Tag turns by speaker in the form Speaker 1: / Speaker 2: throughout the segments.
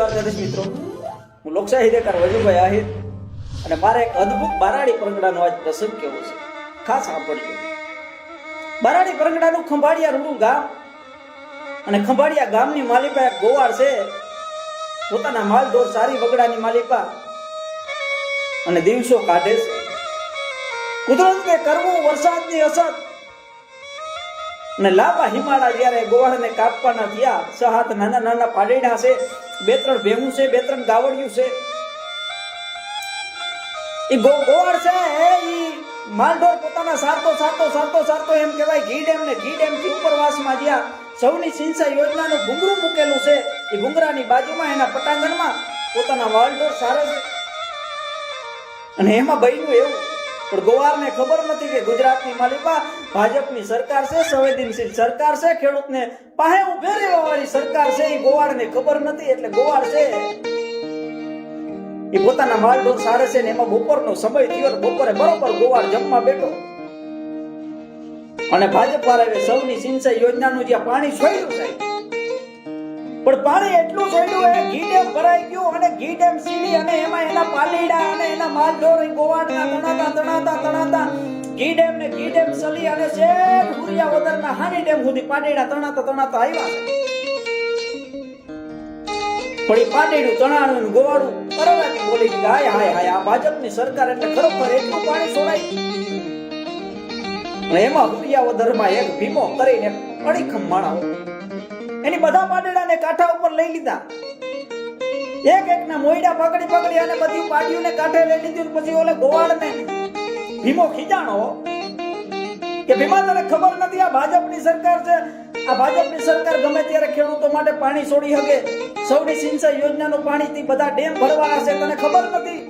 Speaker 1: દ્વારકાધીશ મિત્રો, હું લોકસાહિત્યકાર વજુભાઈ આહિર અને મારે એક અદ્ભુત બારાડી પરંગડાનો આજ પ્રસંગ કેવો છે, ખાસ સાંભળજો. બારાડી પરંગડાનું ખંભાળિયા રૂડું ગામ અને ખંભાળિયા ગામની માલિપા એક ગોવાળ છે. પોતાના માલ ઢોર સારી વગડાની માલિપા અને દિવસો કાઢે છે. કુદરતને કરવું વરસાદની અસર અને લાંબા હિમાળા જ્યારે ગોવાળને કાપવાના થયા, 6 નાના નાના પાડેડા છે, 2-3 ભેગું છે, 2-3 ગાવડિયું છે. એ ગોવાળ છે એ માલઢોર પોતાના સારતો એમ કહેવાય ઘી ડેમ થી ઉપરવાસમાં જ્યાં સૌની સિંચાઈ યોજનાનું ભૂંગરું મૂકેલું છે, એ ભૂંગરાની બાજુમાં એના પટાંગણમાં પોતાના માલઢોર સારે છે. અને એમાં બન્યું એવું, પણ ગોવાળને ખબર નથી કે ગુજરાતની માલિપા ભાજપની સરકાર છે, સંવેદનશીલ સરકાર છે, ખેડૂતને પાસે ઉભે રહેવા વાળી સરકાર છે. એ ગોવાળને ખબર નથી. એટલે ગોવાળ છે એ પોતાના માલઢોર સારે છે ને એમાં બપોરનો સમય થયો. બપોરે બરોબર ગોવાળ જમવા બેઠો અને ભાજપ વાળાએ સૌની સિંચાઈ યોજનાનું જ્યાં પાણી છોડ્યું છે, પણ પાણી એટલું છોડ્યું એ ઘી ડેમ ભરાઈ ગયું અને ઘી ડેમ સીલી અને એમાં એના પાલીડા અને એના માલઢોર ગોવાળના તણાતા ઘી ડેમ સલી અને શેર હુરિયાવદરના હાની ડેમ સુધી પાડીડા તણાતા આવ્યા છે. પણ એ પાડીડું તણાણું ગોવાળું પરવાટી બોલી કે હાય આ ભાજપની સરકાર એટલે ખરેખર એટલું પાણી છોડાય. અને એમાં હુરિયાવદરમાં એક ભીમો કરીને અડીખમ માણા એની બધા પાડીડાને કાંઠા ઉપર લઈ લીધા. એક ના મોયડા પકડી અને બધી પાડીઓને કાંઠે લઈ લીધી. પછી ઓલે ગોવાળને ભીમો ખીજાણો કે ભીમા તને ખબર નથી આ ભાજપની સરકાર છે, આ ભાજપની સરકાર ગમે ત્યારે ખેડૂતો માટે પાણી છોડી શકે, સૌની સિંચાઈ યોજનાનું પાણીથી બધા ડેમ ભરવાના છે, તને ખબર નથી?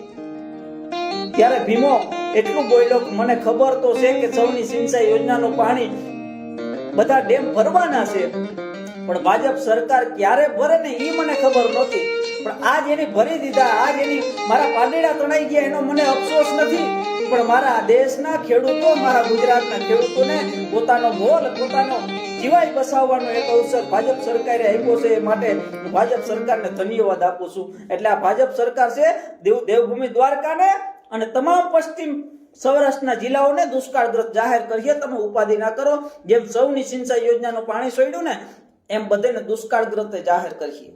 Speaker 1: ત્યારે ભીમો એટલું બોલ્યો કે મને ખબર તો છે કે સૌની સિંચાઈ યોજનાનું પાણી બધા ડેમ ભરવાના છે, પણ ભાજપ સરકાર ક્યારે ભરે ને એ મને ખબર નહોતી. પણ આજ એની ભરી દીધા, આજ એની મારા પાડીડા તણાઈ ગયા એનો મને અફસોસ નથી. પણ મારા દેશના ખેડૂતો, મારા ગુજરાતના ખેડૂતોને પોતાનો મોલ, પોતાનો જીવાય બસાવવાનો એક અવસર ભાજપ સરકારે આપ્યો છે. એ માટે હું ભાજપ સરકારને ધન્યવાદ આપું છું. એટલે આ ભાજપ સરકાર છે દેવભૂમિ દ્વારકાને અને તમામ પશ્ચિમ સૌરાષ્ટ્રના જિલ્લાઓને દુષ્કાળગ્રસ્ત જાહેર કરીએ. તમે ઉપાધિ ના કરો. જેમ સૌની સિંચાઈ યોજનાનું પાણી છોડ્યું ને એમ બધાને દુષ્કાળગ્રસ્ત જાહેર કરીએ.